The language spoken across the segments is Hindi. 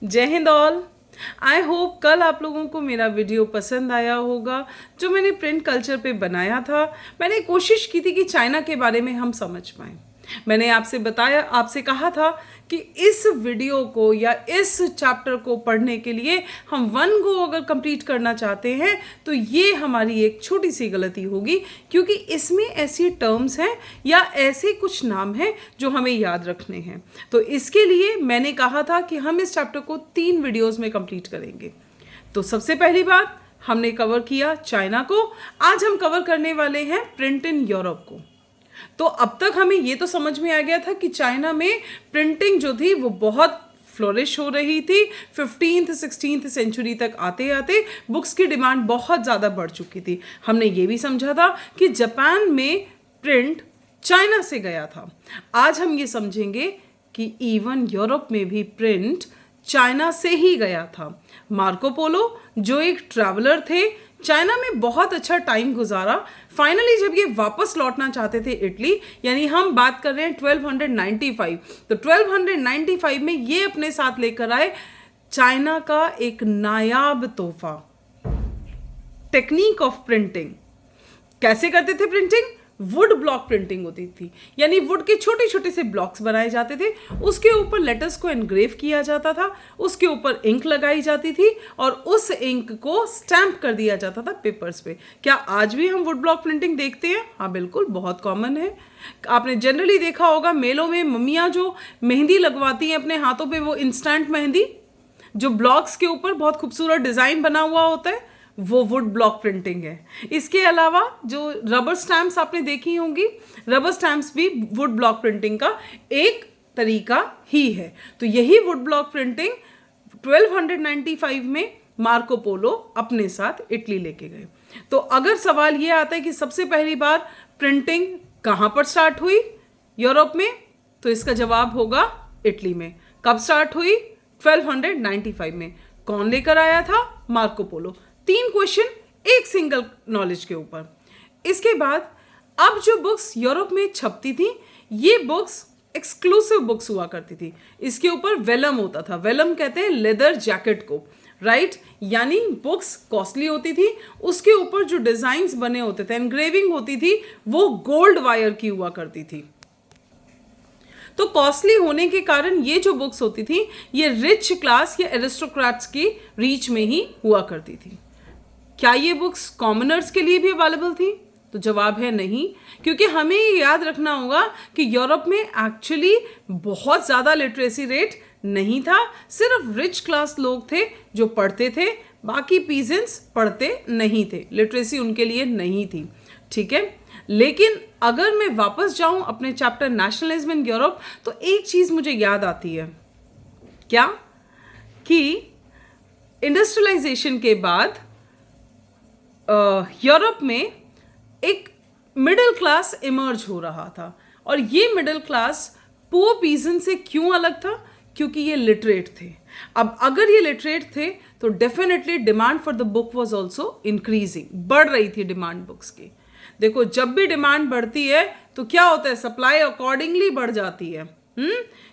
जय हिंद ऑल। आई होप कल आप लोगों को मेरा वीडियो पसंद आया होगा जो मैंने प्रिंट कल्चर पे बनाया था। मैंने कोशिश की थी कि चाइना के बारे में हम समझ पाएँ। मैंने आपसे कहा था कि इस वीडियो को या इस चैप्टर को पढ़ने के लिए हम वन गो अगर कंप्लीट करना चाहते हैं तो ये हमारी एक छोटी सी गलती होगी, क्योंकि इसमें ऐसी टर्म्स हैं या ऐसे कुछ नाम हैं जो हमें याद रखने हैं। तो इसके लिए मैंने कहा था कि हम इस चैप्टर को 3 वीडियोस में कंप्लीट करेंगे। तो सबसे पहली बात, हमने कवर किया चाइना को। आज हम कवर करने वाले हैं प्रिंट इन यूरोप को। तो अब तक हमें ये तो समझ में आ गया था कि चाइना में प्रिंटिंग जो थी वो बहुत फ्लोरिश हो रही थी। 15th 16th सेंचुरी तक आते आते बुक्स की डिमांड बहुत ज़्यादा बढ़ चुकी थी। हमने ये भी समझा था कि जापान में प्रिंट चाइना से गया था। आज हम ये समझेंगे कि इवन यूरोप में भी प्रिंट चाइना से ही गया था। मार्को पोलो जो एक ट्रैवलर थे, चाइना में बहुत अच्छा टाइम गुजारा। फाइनली जब ये वापस लौटना चाहते थे इटली, यानी हम बात कर रहे हैं 1295, तो 1295 में ये अपने साथ लेकर आए चाइना का एक नायाब तोहफा, टेक्निक ऑफ प्रिंटिंग। कैसे करते थे प्रिंटिंग? वुड ब्लॉक प्रिंटिंग होती थी, यानी वुड के छोटे छोटे से ब्लॉक्स बनाए जाते थे, उसके ऊपर लेटर्स को एनग्रेव किया जाता था, उसके ऊपर इंक लगाई जाती थी और उस इंक को स्टैंप कर दिया जाता था पेपर्स पे। क्या आज भी हम वुड ब्लॉक प्रिंटिंग देखते हैं? हाँ बिल्कुल, बहुत कॉमन है। आपने जनरली देखा होगा मेलों में मम्मियाँ जो मेहंदी लगवाती हैं अपने हाथों पे, वो इंस्टेंट मेहंदी जो ब्लॉक्स के ऊपर बहुत खूबसूरत डिज़ाइन बना हुआ होता है, वो वुड ब्लॉक प्रिंटिंग है। इसके अलावा जो रबर स्टैम्प्स आपने देखी होंगी, रबर स्टैम्प्स भी वुड ब्लॉक प्रिंटिंग का एक तरीका ही है। तो यही वुड ब्लॉक प्रिंटिंग 1295 में मार्को पोलो अपने साथ इटली लेके गए। तो अगर सवाल ये आता है कि सबसे पहली बार प्रिंटिंग कहाँ पर स्टार्ट हुई यूरोप में, तो इसका जवाब होगा इटली में। कब स्टार्ट हुई? 1295 में। कौन लेकर आया था? Marco Polo. 3 क्वेश्चन एक सिंगल नॉलेज के ऊपर। इसके बाद अब जो बुक्स यूरोप में छपती थी, ये बुक्स एक्सक्लूसिव बुक्स हुआ करती थी। इसके ऊपर वेलम होता था। वेलम कहते हैं लेदर जैकेट को, राइट? यानी बुक्स कॉस्टली होती थी, उसके ऊपर जो डिजाइन्स बने होते थे, एनग्रेविंग होती थी, वो गोल्ड वायर की हुआ करती थी। तो कॉस्टली होने के कारण ये जो बुक्स होती थी, ये रिच क्लास या एरिस्टोक्रेट्स की रीच में ही हुआ करती थी। क्या ये बुक्स कॉमनर्स के लिए भी अवेलेबल थी? तो जवाब है नहीं, क्योंकि हमें ये याद रखना होगा कि यूरोप में एक्चुअली बहुत ज़्यादा लिटरेसी रेट नहीं था। सिर्फ रिच क्लास लोग थे जो पढ़ते थे, बाकी पीजेंट्स पढ़ते नहीं थे। लिटरेसी उनके लिए नहीं थी, ठीक है। लेकिन अगर मैं वापस जाऊं अपने चैप्टर नेशनलिज्म इन यूरोप, तो एक चीज़ मुझे याद आती है। क्या? कि इंडस्ट्रियलाइजेशन के बाद यूरोप में एक मिडिल क्लास इमर्ज हो रहा था, और ये मिडिल क्लास पुअर पीजन से क्यों अलग था? क्योंकि ये लिटरेट थे। अब अगर ये लिटरेट थे तो definitely demand for the book was also increasing, बढ़ रही थी डिमांड बुक्स की। देखो, जब भी डिमांड बढ़ती है तो क्या होता है? सप्लाई अकॉर्डिंगली बढ़ जाती है।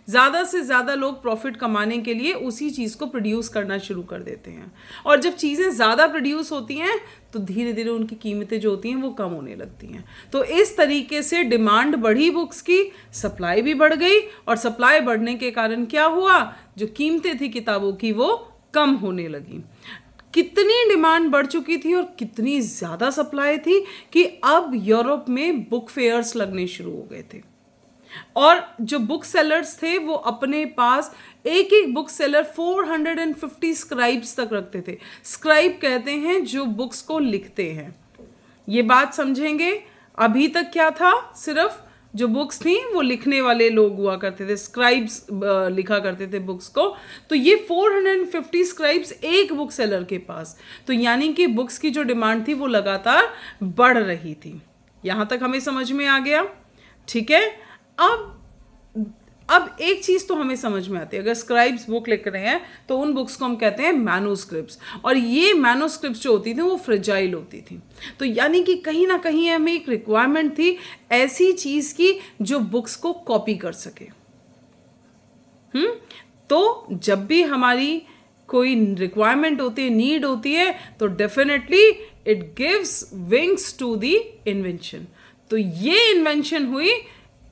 ज़्यादा से ज़्यादा लोग प्रॉफिट कमाने के लिए उसी चीज़ को प्रोड्यूस करना शुरू कर देते हैं, और जब चीज़ें ज़्यादा प्रोड्यूस होती हैं तो धीरे धीरे उनकी कीमतें जो होती हैं वो कम होने लगती हैं। तो इस तरीके से डिमांड बढ़ी बुक्स की, सप्लाई भी बढ़ गई, और सप्लाई बढ़ने के कारण क्या हुआ? जो कीमतें थी किताबों की वो कम होने लगी। कितनी डिमांड बढ़ चुकी थी और कितनी ज़्यादा सप्लाई थी कि अब यूरोप में बुक फेयर्स लगने शुरू हो गए थे, और जो बुक सेलर्स थे वो अपने पास एक एक बुक सेलर 450 स्क्राइब्स तक रखते थे। स्क्राइब कहते हैं जो बुक्स को लिखते हैं। ये बात समझेंगे। अभी तक क्या था? सिर्फ जो बुक्स थी वो लिखने वाले लोग हुआ करते थे, स्क्राइब्स लिखा करते थे बुक्स को। तो ये 450 स्क्राइब्स एक बुक सेलर के पास, तो यानी कि बुक्स की जो डिमांड थी वो लगातार बढ़ रही थी। यहाँ तक हमें समझ में आ गया, ठीक है। अब एक चीज़ तो हमें समझ में आती है, अगर स्क्राइब्स बुक लिख रहे हैं तो उन बुक्स को हम कहते हैं मैनूस्क्रिप्ट्स, और ये मैनूस्क्रिप्ट्स जो होती थी वो फ्रेजाइल होती थी। तो यानी कि कहीं ना कहीं हमें एक रिक्वायरमेंट थी ऐसी चीज़ की जो बुक्स को कॉपी कर सके। तो जब भी हमारी कोई रिक्वायरमेंट होती है, नीड होती है, तो definitely it gives wings to the invention. तो ये इन्वेंशन हुई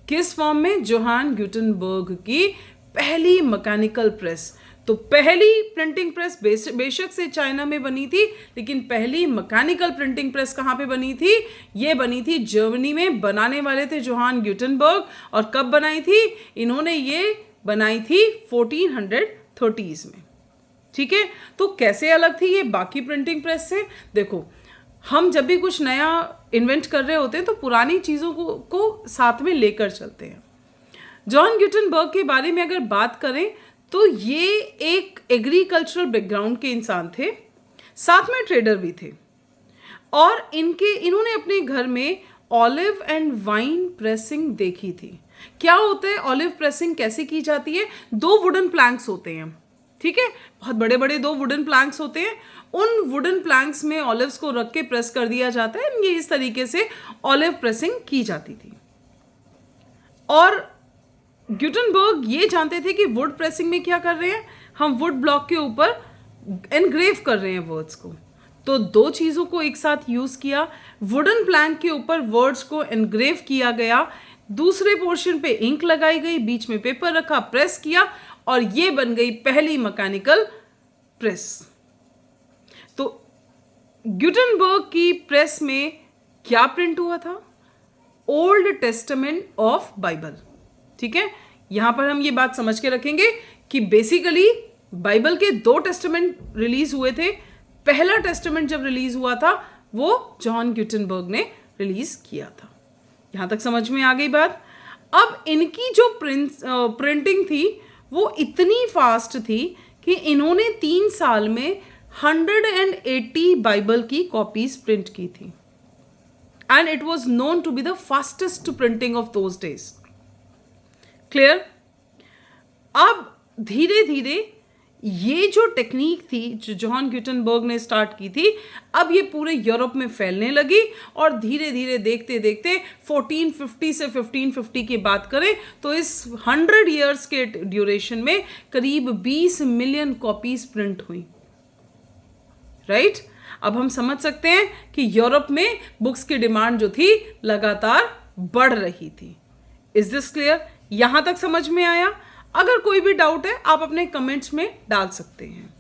किस फॉर्म में? जोहान गुटेनबर्ग की पहली मैकेनिकल प्रेस। तो पहली प्रिंटिंग प्रेस बेशक से चाइना में बनी थी, लेकिन पहली मैकेनिकल प्रिंटिंग प्रेस कहाँ पे बनी थी? ये बनी थी जर्मनी में। बनाने वाले थे जोहान गुटेनबर्ग। और कब बनाई थी? इन्होंने ये बनाई थी 1430s में। ठीक है, तो कैसे अलग थी ये बाकी प्रिंटिंग प्रेस से? देखो, हम जब भी कुछ नया इन्वेंट कर रहे होते हैं तो पुरानी चीज़ों को साथ में लेकर चलते हैं। जॉन गुटेनबर्ग के बारे में अगर बात करें तो ये एक एग्रीकल्चरल बैकग्राउंड के इंसान थे, साथ में ट्रेडर भी थे। और इन्होंने अपने घर में ऑलिव एंड वाइन प्रेसिंग देखी थी। क्या होता है ऑलिव प्रेसिंग, कैसे की जाती है? 2 वुडन प्लैंक्स होते हैं, ठीक है, बहुत बड़े बड़े 2 वुडन प्लैंक्स होते हैं। उन वुडन प्लैंक्स में ऑलिव्स को रख के प्रेस कर दिया जाता है। ये इस तरीके से ऑलिव प्रेसिंग की जाती थी। और गुटेनबर्ग ये जानते थे कि वुड प्रेसिंग में क्या कर रहे हैं, हम वुड ब्लॉक के ऊपर एनग्रेव कर रहे हैं वर्ड्स को। तो 2 चीज़ों को एक साथ यूज़ किया। वुडन प्लैंक के ऊपर वर्ड्स को एनग्रेव किया गया, दूसरे पोर्शन पे इंक लगाई गई, बीच में पेपर रखा, प्रेस किया, और ये बन गई पहली मैकेनिकल प्रेस। तो गुटेनबर्ग की प्रेस में क्या प्रिंट हुआ था? Old testament of Bible. ठीक है, यहां पर हम ये बात समझ के रखेंगे कि बेसिकली बाइबल के 2 टेस्टामेंट रिलीज हुए थे। पहला टेस्टामेंट जब रिलीज हुआ था वो जॉन गुटेनबर्ग ने रिलीज किया था। यहां तक समझ में आ गई बात। अब इनकी जो प्रिंटिंग थी वो इतनी फास्ट थी कि इन्होंने 3 साल में 180 बाइबल की कॉपीज प्रिंट की थी। And it was known to be the fastest printing of those days. Clear? अब धीरे धीरे ये जो टेक्निक थी जो जॉन गुटेनबर्ग ने स्टार्ट की थी, अब ये पूरे यूरोप में फैलने लगी। और धीरे धीरे देखते देखते 1450 से 1550 की बात करें तो इस 100 ईयर्स के ड्यूरेशन में करीब 20 मिलियन कॉपीज प्रिंट हुई। राइट? अब हम समझ सकते हैं कि यूरोप में बुक्स की डिमांड जो थी लगातार बढ़ रही थी। Is this clear? यहां तक समझ में आया? अगर कोई भी डाउट है आप अपने कमेंट्स में डाल सकते हैं।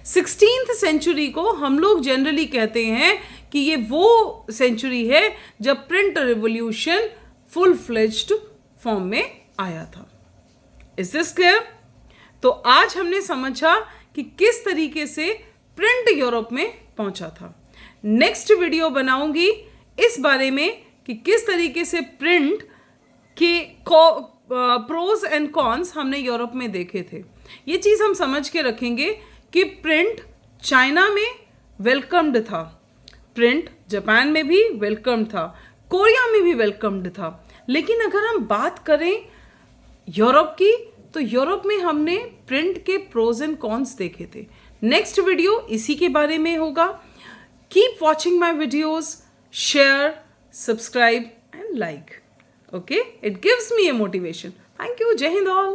16th सेंचुरी को हम लोग जनरली कहते हैं कि ये वो सेंचुरी है जब print revolution full fledged form में आया था। Is this clear? तो आज हमने समझा कि किस तरीके से प्रिंट यूरोप में पहुंचा था। नेक्स्ट वीडियो बनाऊंगी इस बारे में कि किस तरीके से प्रिंट के प्रोज एंड कॉन्स हमने यूरोप में देखे थे। ये चीज़ हम समझ के रखेंगे कि प्रिंट चाइना में वेलकम्ड था, प्रिंट जापान में भी वेलकम्ड था, कोरिया में भी वेलकम्ड था। लेकिन अगर हम बात करें यूरोप की, तो यूरोप में हमने प्रिंट के प्रोज एंड कॉन्स देखे थे। नेक्स्ट वीडियो इसी के बारे में होगा। Keep watching my videos, share, subscribe and like. Okay, it gives me a motivation. Thank you. Jai Hind all.